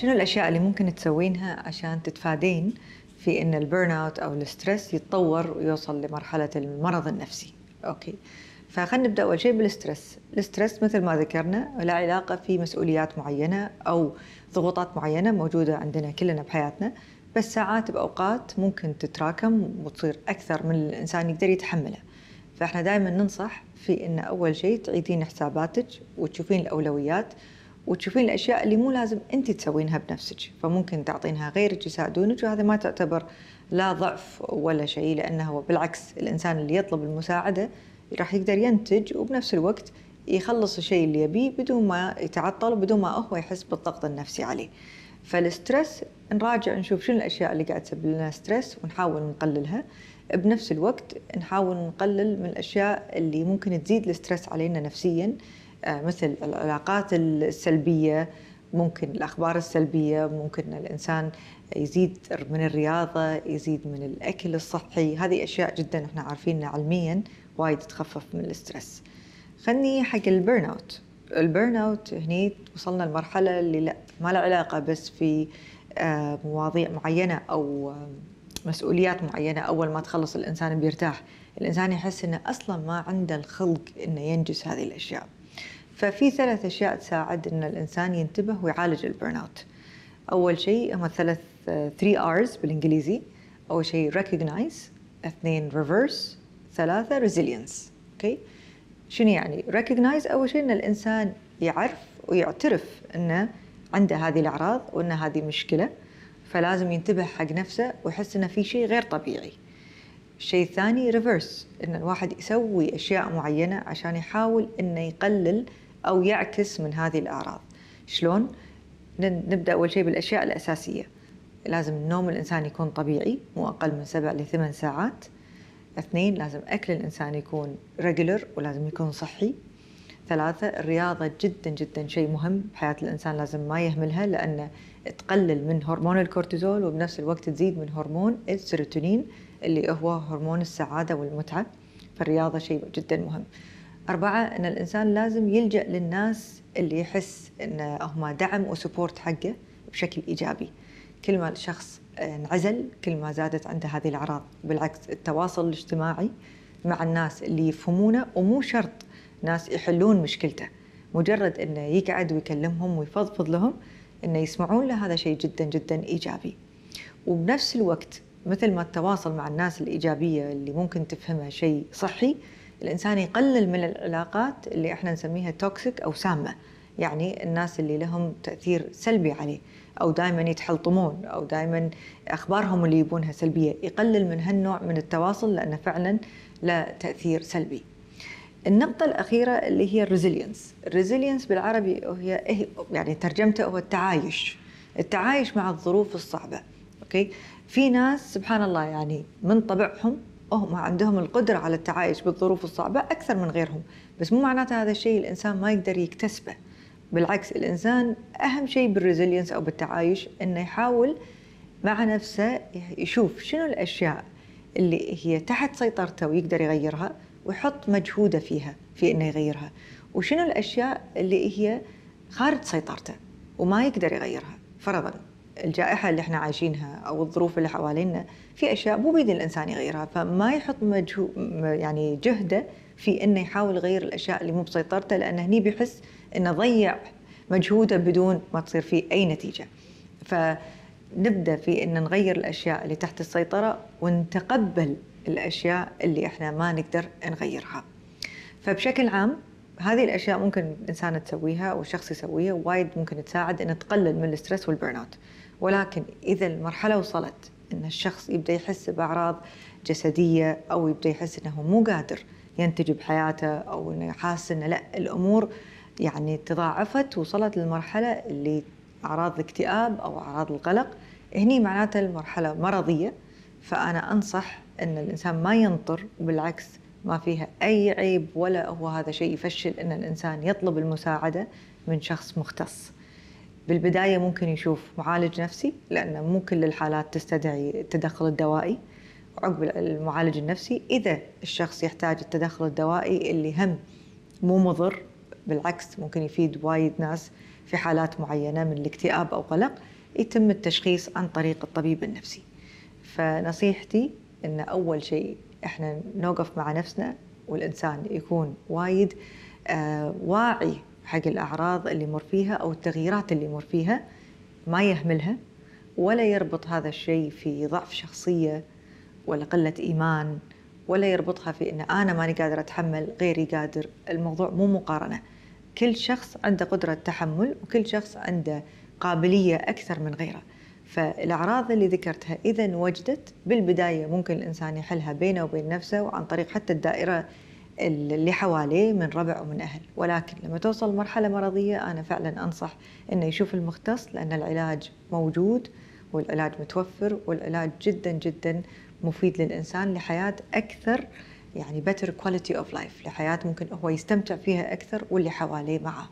شنو الأشياء اللي ممكن تسوينها عشان تتفادين في إن البيرن اوت أو الستريس يتطور ويوصل لمرحلة المرض النفسي؟ أوكي، فخلينا نبدأ أول شيء بالستريس. الستريس مثل ما ذكرنا له علاقة في مسؤوليات معينة أو ضغوطات معينة موجودة عندنا كلنا بحياتنا، بس ساعات بأوقات ممكن تتراكم وتصير أكثر من الإنسان يقدر يتحملها. فإحنا دائما ننصح في إن أول شيء تعيدين حساباتك وتشوفين الأولويات وتشوفين الأشياء اللي مو لازم أنت تسوينها بنفسك، فممكن تعطينها غيرك يساعدونك، وهذا ما تعتبر لا ضعف ولا شيء، لأنه بالعكس الإنسان اللي يطلب المساعدة راح يقدر ينتج وبنفس الوقت يخلص الشيء اللي يبيه بدون ما يتعطل وبدون ما هو يحس بالضغط النفسي عليه. فالستريس نراجع نشوف شنو الأشياء اللي قاعد تسبب لنا ستريس ونحاول نقللها، بنفس الوقت نحاول نقلل من الأشياء اللي ممكن تزيد الستريس علينا نفسياً، مثل العلاقات السلبية، ممكن الأخبار السلبية، ممكن الإنسان يزيد من الرياضة، يزيد من الأكل الصحي. هذه أشياء جدا احنا عارفينها علميا وايد تخفف من الستريس. خلني حق البيرن اوت. البيرن اوت هني وصلنا لمرحلة اللي لا ما لها علاقة بس في مواضيع معينة أو مسؤوليات معينة. أول ما تخلص الإنسان بيرتاح، الإنسان يحس إنه أصلا ما عنده الخلق إنه ينجز هذه الأشياء. ففي 3 أشياء تساعد إن الإنسان ينتبه ويعالج البيرن اوت. أول شيء هم 3 R's بالإنجليزي. أول شيء recognize، 2 reverse، 3 resilience. أوكي، شنو يعني recognize؟ أول شيء إن الإنسان يعرف ويعترف إنه عنده هذه الأعراض وإن هذه مشكلة، فلازم ينتبه حق نفسه ويحس إنه في شيء غير طبيعي. الشيء الثاني ريفرس، إن الواحد يسوي أشياء معينة عشان يحاول إنه يقلل أو يعكس من هذه الأعراض. شلون؟ نبدأ أول شيء بالأشياء الأساسية. لازم النوم الإنسان يكون طبيعي، مو أقل من 7 ل 8 ساعات. 2 لازم أكل الإنسان يكون ريجولر ولازم يكون صحي. 3 الرياضة جدا جدا شيء مهم بحياة الإنسان، لازم ما يهملها، لأن تقلل من هرمون الكورتيزول وبنفس الوقت تزيد من هرمون السيروتونين اللي هو هرمون السعادة والمتعة. فالرياضة شيء جدا مهم. 4 أن الإنسان لازم يلجأ للناس اللي يحس أن هم دعم وسبورت حقه بشكل إيجابي. كل ما الشخص انعزل كل ما زادت عنده هذه الأعراض. بالعكس التواصل الاجتماعي مع الناس اللي يفهمونه، ومو شرط ناس يحلون مشكلته، مجرد أنه يقعد ويكلمهم ويفضفض لهم، أنه يسمعون له، هذا شيء جدا جدا إيجابي. وبنفس الوقت مثل ما التواصل مع الناس الإيجابية اللي ممكن تفهمها شيء صحي، الإنسان يقلل من العلاقات اللي احنا نسميها توكسيك أو سامة، يعني الناس اللي لهم تأثير سلبي عليه أو دائما يتحلطمون أو دائما أخبارهم اللي يبونها سلبية. يقلل من هالنوع من التواصل لأنه فعلا له تأثير سلبي. النقطة الأخيرة اللي هي الريزيلينس. الريزيلينس بالعربي هي يعني ترجمته هو التعايش مع الظروف الصعبة. أوكي، في ناس سبحان الله يعني من طبعهم هم عندهم القدرة على التعايش بالظروف الصعبة أكثر من غيرهم، بس مو معناته هذا الشيء الإنسان ما يقدر يكتسبه. بالعكس الإنسان أهم شيء بالريزيلينس أو بالتعايش إنه يحاول مع نفسه يشوف شنو الأشياء اللي هي تحت سيطرته ويقدر يغيرها ويحط مجهوده فيها في إنه يغيرها، وشنو الأشياء اللي هي خارج سيطرته وما يقدر يغيرها. فرضاً الجائحة اللي احنا عايشينها أو الظروف اللي حوالينا، في أشياء مو بيد الإنسان يغيرها، فما يحط يعني جهده في إنه يحاول يغير الأشياء اللي مو بسيطرته، لأنه هني بيحس إنه ضيع مجهوده بدون ما تصير فيه أي نتيجة. فنبدأ في إن نغير الأشياء اللي تحت السيطرة ونتقبل الأشياء اللي احنا ما نقدر نغيرها. فبشكل عام هذه الأشياء ممكن الإنسان تسويها أو الشخص يسويها، وايد ممكن تساعد إن تقلل من الستريس والبيرن اوت. ولكن إذا المرحلة وصلت إن الشخص يبدأ يحس بأعراض جسدية أو يبدأ يحس إنه مو قادر ينتج بحياته أو إنه حاسس إنه لا الأمور يعني تضاعفت، وصلت للمرحلة اللي أعراض الاكتئاب أو أعراض القلق، هني معناته المرحلة مرضية. فأنا أنصح إن الإنسان ما ينطر، وبالعكس ما فيها أي عيب ولا هو هذا شيء يفشل إن الإنسان يطلب المساعدة من شخص مختص. بالبداية ممكن يشوف معالج نفسي، لأن مو كل الحالات تستدعي التدخل الدوائي. وعقب المعالج النفسي إذا الشخص يحتاج التدخل الدوائي اللي هم مو مضر، بالعكس ممكن يفيد وايد ناس في حالات معينة من الاكتئاب أو قلق، يتم التشخيص عن طريق الطبيب النفسي. فنصيحتي إن أول شيء إحنا نوقف مع نفسنا، والإنسان يكون وايد واعي حق الأعراض اللي يمر فيها أو التغييرات اللي يمر فيها، ما يهملها ولا يربط هذا الشيء في ضعف شخصية ولا قلة إيمان، ولا يربطها في إن أنا ماني قادر أتحمل غيري قادر. الموضوع مو مقارنة، كل شخص عنده قدرة تحمل وكل شخص عنده قابلية أكثر من غيره. فالأعراض اللي ذكرتها إذا وجدت بالبداية ممكن الإنسان يحلها بينه وبين نفسه وعن طريق حتى الدائرة اللي حواليه من ربع ومن أهل. ولكن لما توصل مرحلة مرضية أنا فعلا أنصح إنه يشوف المختص، لأن العلاج موجود والعلاج متوفر، والعلاج جدا جدا مفيد للإنسان لحياة أكثر، يعني better quality of life، لحياة ممكن هو يستمتع فيها أكثر واللي حواليه معه.